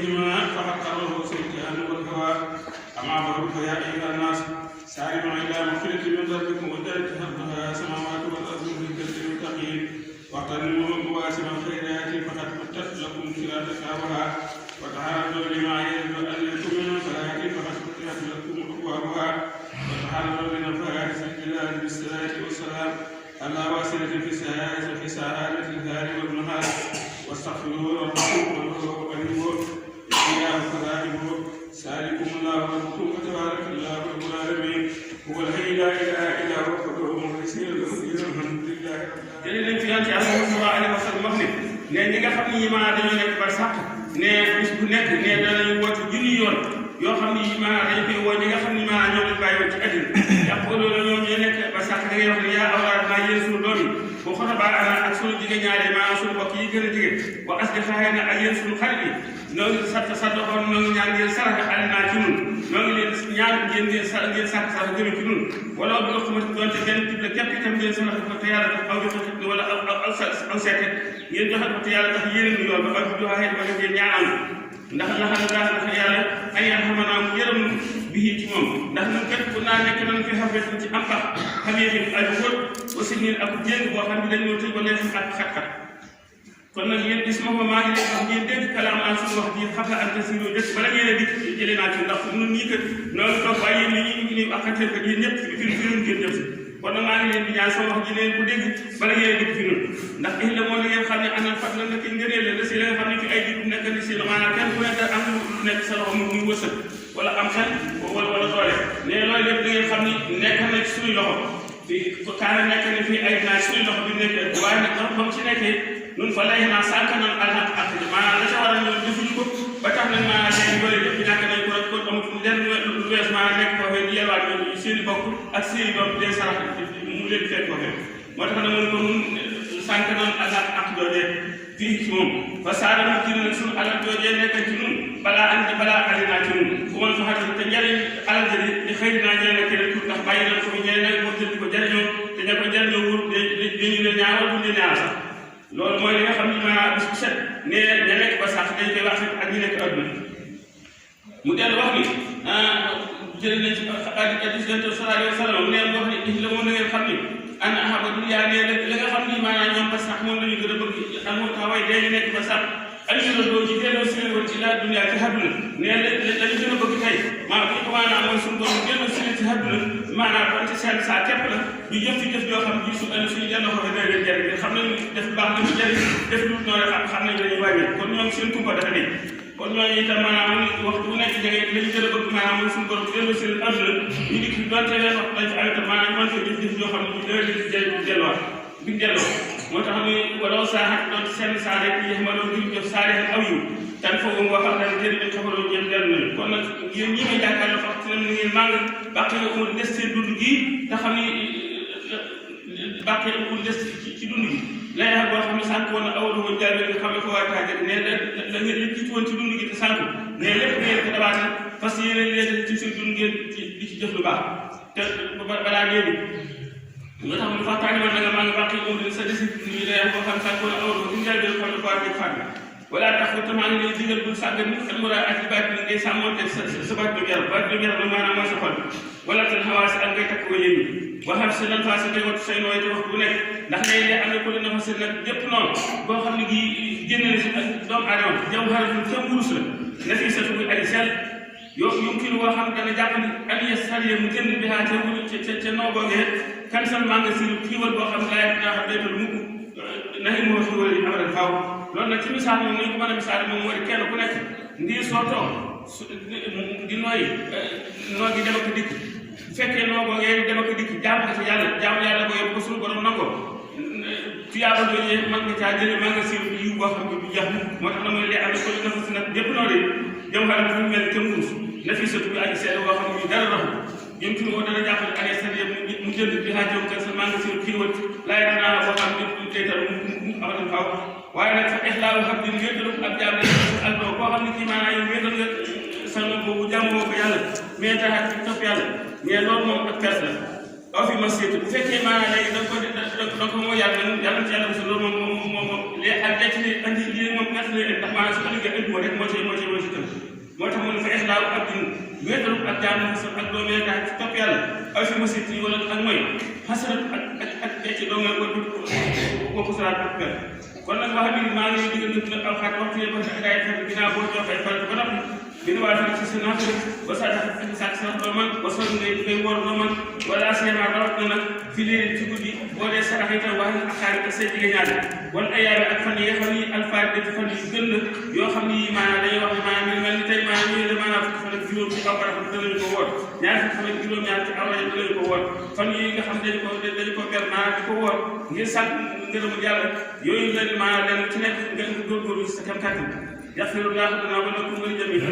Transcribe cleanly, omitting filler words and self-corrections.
بهما فقد قرره سيئان والهوى أما بعد فيا أيها الناس سارعوا إلى مغفرة من ربكم وجنة أرضها السماوات والأرض أعدت للمتقين واغتنموا مواسم الخيرات فقد فتت لكم خلالها وتعرضوا لما يجب أن لكم من الصلاة فقد فتحت لكم أبوابها وتعرضوا لنفائس البلاد بالصلاة والسلام على واصلة في سعادة الدار والنهار واستغفروه ربكم وهو قريب إياه فراجعوا سالكم الله ربكم وتبارك الله رب العالمين هو الحي لا إله إلا هو فادعوه مخلصين له الدين الحمد لله jëlee nañ fi yonent Yàlla sallallahu alayhi wa sallam wax ne ñi nga xam ne maanaam dañoo nekk ba sax ne bis bu nekk ne danañu woote junni yoon yoo xam ne maanaam dañ koy woo ñi nga xam ne maanaam ñoom lañ bàyyi woon ci àddina yàqooloo la ñoom ñoo nekk ba sax da ngay wax ne yaa awlaad naa yéen suñu doom yi boo xota baa ana ak suñu jigéen ñaare maanaam suñu mbokk yi gën a jigéen wa as di xaxee na ak yéen suñu xarit yi noo ngi saddoxoon noo ngi ñaan ngeen saraxe xale naa ci nun noo ngi leen ñaan ngeen sàkk sarax jëme ci nun wala bu nga xamante doonte benn type la képp itam ngeen saraxe ko te yàlla tax aw joxe wala aw seete ngeen joxe ko te yàlla tax yéene nu yool ba ak joxee ba ngeen ñaanal ndax laxal gaa ndax yàlla ay xamanaa mu yërëm bii ci moom ndax ñun kat bu naa nekk nañ fi xafet ci am pax xamee ni ay wóor aussi ñun ak jéng boo xam ne dañoo tëj ba leen ak xat-xat kon nag yéen gis ma maa ngi leen wax ngeen dégg kalaam an suñu wax ji xam ak tasiro jëkk bala ngeen a dikk jëlee naa ci ndax ñun ñii kat loolu toog waaye yéen ñi akatee kat yéen ñëpp fi ngeen jëm si kon nag maa ngi leen di ñaan sama wax ji leen bu dégg bala ngeen a dikk fi ñun ndax illa moo la ngeen xam ne anal fat la nekk ngëneel la si la nga xam ne fi ay jikub nekk ni si maanaam kenn ku nekk am lu nekk sa loxo muy wërsëg wala am xel wala doole ne loolu lépp da ngeen xam ni nekk na ci suñuy loxo fi kaana nekk ni fii ay naa suñuy loxo bi nekk waaye nag ba mu ci nekkee ñun fa lay naa sànq nañ alxaq ak maanaam la ca war a ñëw defuñu ko ba tax nañ maanaam leen bëri lépp ñàkk nañ ko rek kon amatul lenn lu wees maanaam nekk foofee di yelwaat seen i bokk ak seen i doom leen sarax mu leen fekk foofee moo tax na mun ko nun sànq nañ alxaq ak joojee fii ci moom fa saara mu jël nag suñu alal joojee nekk ci nun balaa ali naa ci nun bu man fa xam te njëriñ alal jëri di xëy naa ñee keneen pour ndax bàyyi nañ ko fi ñee nag moo jël di ko jëriñoo te ña ko jëriñoo wut dañu leen ñaawal bu ñu ñaar sax loolu mooy li nga xam ne maanaam bis bu set ne ña nekk ba sax dañ koy wax ak ñi nekk adduna mu dellu wax ni jëlee nañ ci hadiis Yonent sallallahu alayhi wa sallam mu ne wax ni la moom na ngeen xam ni an ahaba dunya ne la nga xam ni maanaam ñoom ba sax moom la ñu gën a bëgg amoon taxawaay dañu nekk ba sax alhamdulilah doo ci delloo si leen woon ci la dunya ci àdduna ne la ñu gën a bëgg tey maa bu ñu ko maanaam mooy suñu borom delloo si leen ci àdduna maanaam ban ci seen saa képp la ñu jëf ci jëf yoo xam ne su ëllëg suñu delloo ko dana leen jëriñ xam nañu def lu baax na ñu jëriñ def lu noonu xam nañu dañuy wàññi kon ñoom seen tumpa dafa nekk kon ñooñu itam maanaam waxtu bu nekk jege la ñu gën a bëgg maanaam mooy suñu borom delloo si leen àdduna ñu dikk donte leen wax dañ ci ay itam maanaam mën ko jëf yoo xam ne ñu dana leen delluwaat biñ delloo moo tax muy walaw saaxat doon seen saa rek yi xamaloo ngir jëf saaree aw yiw tan foofu boo xam ne jëriñ xamaloo ñëpp dellu nañu kon nag yéen ñi may jàkkaarloo wax ci leen ni ngeen màng bàq yi amul des seen dund gi te xam ni bàq yi amul des ci dund gi layal boo xam ne sànq woon na awalu woon jàll nga xam ne ko waa tàggat ne la ngeen li jiitu woon ci dund gi te sànq ne lépp ngeen ko dabaate parce que yéen leen ci seen dund ngeen di ci jëf lu baax te balaa ngeen nga tax mu waxtaanee woon na nga maa ngi bàq yi moom sa desi ñu lay boo xam sànq woon awalu woon jàll nga xam ne ko waa tàggat fànn wala tax te maa ngi lay digal bul sàggan ni xel mu raa ak baat ni ngay sàmmonte sa baat bi yaram la maanaam mooy sa xol wala tan xawaasi ak ngay takk wala yéen waxal si lan faa si tey wattu say nooy te wax bu nekk ndax léeg-léeg am na ku leen dafa si nag yëpp noonu boo xam ne gii génne na si ak doomu aadama jaw xaratul ca mburus la na fii sa tubi ay sell yow yumkin boo xam dana jàpp ni aliye saliye mu jënd bi haa ca noo googee kan san maa nga si xiiwal boo xam ne laay naa xam daytal mukk naxi moo xiiwal yi abadan faaw loolu nag ci misaal moom ni ñu ko mën a misaal moom moo di kenn ku nekk ndiir soo toog di nooy noo gi dem ak dikk bu fekkee noo googee dem ak dikk jaamu ko ci jaamu yàlla ko yóbbu ko suñu borom nango tuyaaba jooju mën nga caa jëlee maa nga si yiw boo xam ne du jeex moo tax na mooy lee am na ko li nafa si nag ñëpp noonu de jëm xale fu mel kenn muus na fi satu bi aji seede boo xam ne ñu dara raxu ñun tuuti ko dana jàppale année seen mu jënd bi xaaj yow kan sa maa nga si xiiwal laay danaa boo xam ne du teytal mu amatam faaw waaye nag fa ixlaalu xam din wéetalu ak jaam ak doo koo xam ne kii maanaam yow wéetal nga sa boobu jàmmoo ko yàlla mais taxaat ci topp yàlla mais loolu moom ak perte la aw fi masiyati bu fekkee maanaam léegi da ko moo yàlla ci yàlla mos loolu moom léegi ak denc li andi lii moom gàtt lay ndax maanaam su ko liggéey andi rek moo ci tënk moo tax mu ne fa islaahu abdin wéetalu ak jaamu ak doomu yàlla ci topp yàlla aw fi masiyati wala ak mooy xasarat ak denc doomu yàlla ko ko salaat ak kon nag wax dëgg maa ngi leen di gën a alxaat waxtu yëpp ak ay xeet ginnaaw boo joxee farat ba noppi dina waa fi ci sa naafila ba sa sàkk sa doo man ba sonn ngay woor doo man wala asema rawat na nag fi leen ci guddi boo dee sarax itam wax ak xarit ak say jigéen ñaari wan ay yaay ak fan yi xam ni alfaat ci fan yu gën la yoo xam ni maanaam dañuy wax maanaam ñu mel ni tey maanaam ñu ne maanaam fukki fan ak juróom ci aw barab danañu ko woor ñaari fukki fan ak juróom-ñaar ci aw rajo danañu ko woor fan yi nga xam dañu ko ber maanaam di ko woor ngir sàkk ngërëmul yàlla yooyu la maanaam leen ci nekk nga góorgóorlu sa kam kàttan yaxfirullahu lana wa lakum wa li jamiil